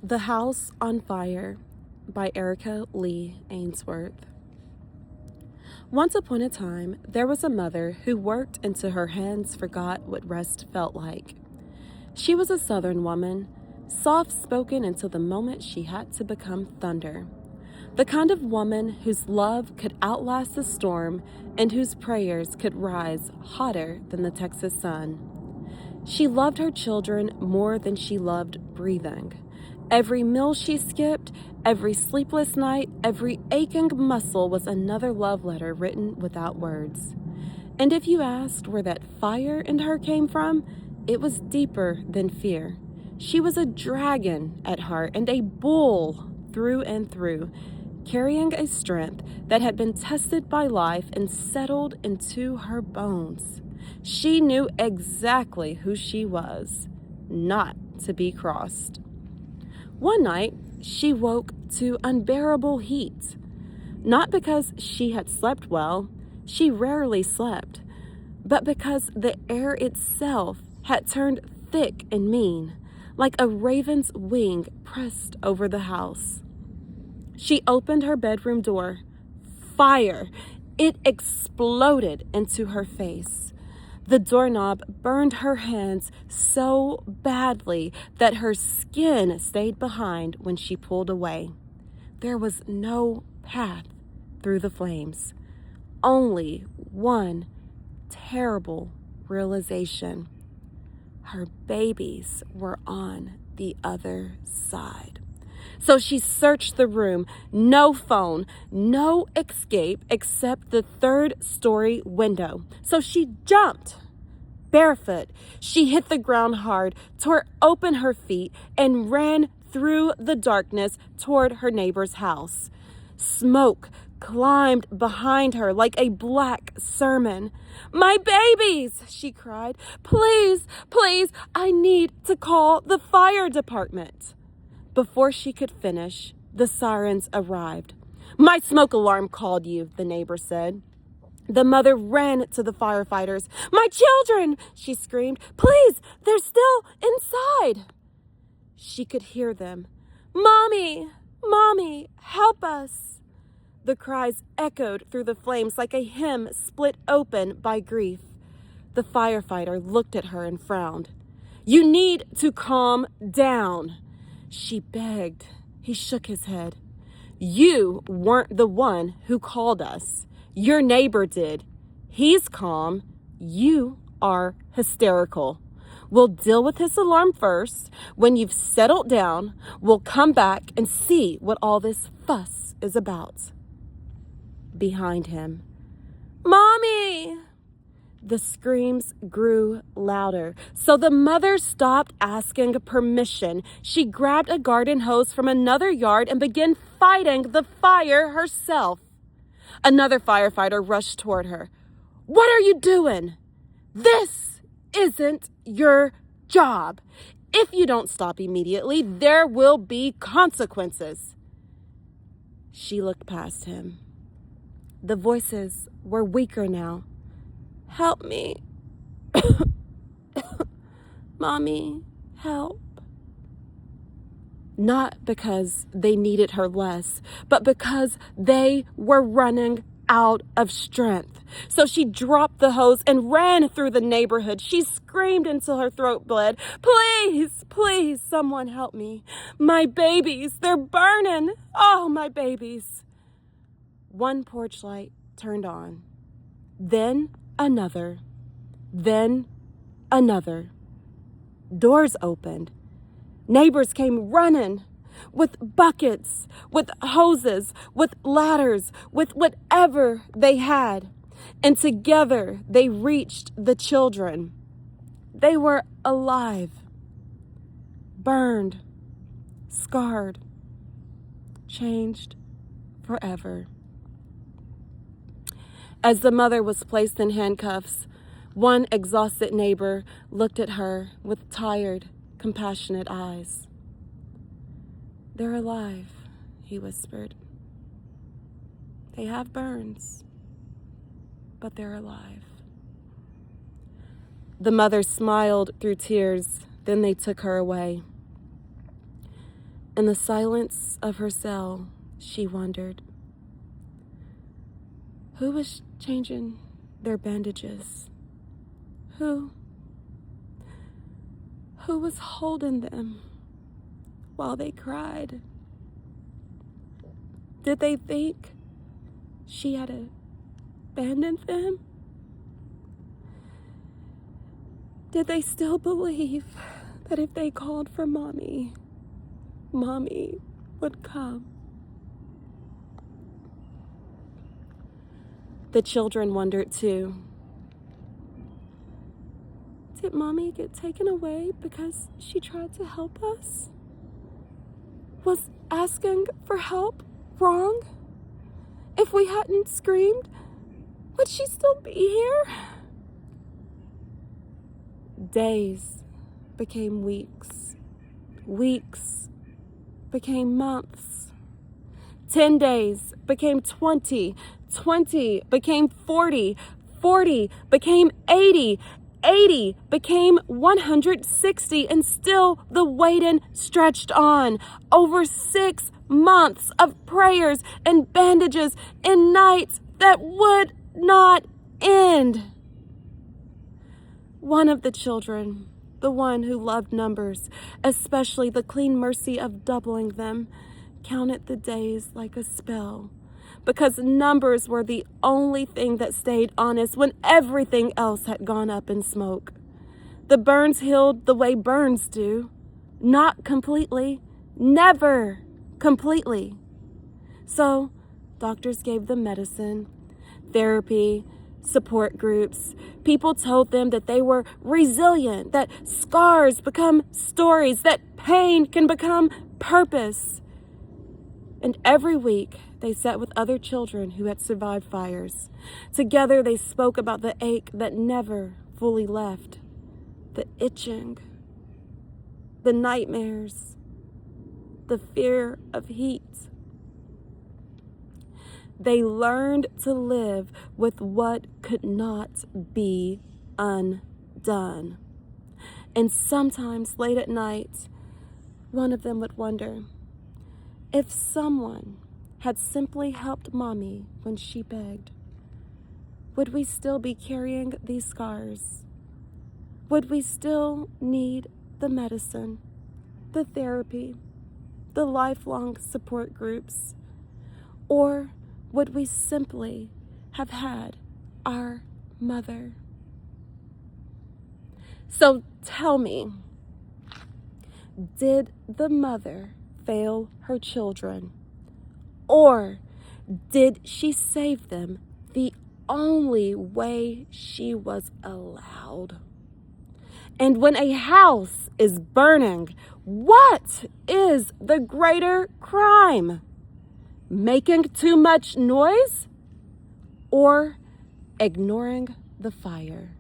The House on Fire by Erica Lee Ainsworth. Once upon a time, there was a mother who worked until her hands forgot what rest felt like. She was a Southern woman, soft-spoken until the moment she had to become thunder. The kind of woman whose love could outlast the storm and whose prayers could rise hotter than the Texas sun. She loved her children more than she loved breathing. Every meal she skipped, every sleepless night, every aching muscle was another love letter written without words. And if you asked where that fire in her came from, it was deeper than fear. She was a dragon at heart and a bull through and through, carrying a strength that had been tested by life and settled into her bones. She knew exactly who she was, not to be crossed. One night, she woke to unbearable heat. Not because she had slept well, she rarely slept, but because the air itself had turned thick and mean, like a raven's wing pressed over the house. She opened her bedroom door. Fire! It exploded into her face. The doorknob burned her hands so badly that her skin stayed behind when she pulled away. There was no path through the flames, only one terrible realization. Her babies were on the other side. So she searched the room. No phone, no escape except the third-story window. So she jumped. Barefoot, she hit the ground hard, tore open her feet, and ran through the darkness toward her neighbor's house. Smoke climbed behind her like a black sermon. "My babies!" she cried. "Please, please, I need to call the fire department." Before she could finish, the sirens arrived. "My smoke alarm called you," the neighbor said. The mother ran to the firefighters. "My children!" she screamed. "Please, they're still inside." She could hear them. "Mommy! Mommy, help us!" The cries echoed through the flames like a hymn split open by grief. The firefighter looked at her and frowned. "You need to calm down," she begged. He shook his head. "You weren't the one who called us. Your neighbor did. He's calm. You are hysterical. We'll deal with his alarm first. When you've settled down, we'll come back and see what all this fuss is about." Behind him, "Mommy!" The screams grew louder, so the mother stopped asking permission. She grabbed a garden hose from another yard and began fighting the fire herself. Another firefighter rushed toward her. "What are you doing? This isn't your job. If you don't stop immediately, there will be consequences." She looked past him. The voices were weaker now. "Help me. Mommy, help." Not because they needed her less, but because they were running out of strength. So she dropped the hose and ran through the neighborhood. She screamed until her throat bled. "Please, please, someone help me. My babies, they're burning. Oh, my babies." One porch light turned on. Then another. Then another. Doors opened. Neighbors came running with buckets, with hoses, with ladders, with whatever they had. And together they reached the children. They were alive, burned, scarred, changed forever. As the mother was placed in handcuffs, one exhausted neighbor looked at her with tired, compassionate eyes. "They're alive," he whispered. "They have burns, but they're alive." The mother smiled through tears, then they took her away. In the silence of her cell, she wondered, who was changing their bandages? Who was holding them while they cried? Did they think she had abandoned them? Did they still believe that if they called for Mommy, Mommy would come? The children wondered too. Did Mommy get taken away because she tried to help us? Was asking for help wrong? If we hadn't screamed, would she still be here? Days became weeks. Weeks became months. 10 days became 20. 20 became 40. 40 became 80. 80 became 160, and still the waiting stretched on. Over 6 months of prayers and bandages and nights that would not end. One of the children, the one who loved numbers, especially the clean mercy of doubling them, counted the days like a spell, because numbers were the only thing that stayed honest when everything else had gone up in smoke. The burns healed the way burns do. Not completely. Never completely. So, doctors gave them medicine, therapy, support groups. People told them that they were resilient, that scars become stories, that pain can become purpose. And every week, they sat with other children who had survived fires. Together, they spoke about the ache that never fully left, the itching, the nightmares, the fear of heat. They learned to live with what could not be undone. And sometimes late at night, one of them would wonder, if someone had simply helped Mommy when she begged, would we still be carrying these scars? Would we still need the medicine, the therapy, the lifelong support groups? Or would we simply have had our mother? So tell me, did the mother fail her children? Or did she save them the only way she was allowed? And when a house is burning, what is the greater crime? Making too much noise or ignoring the fire?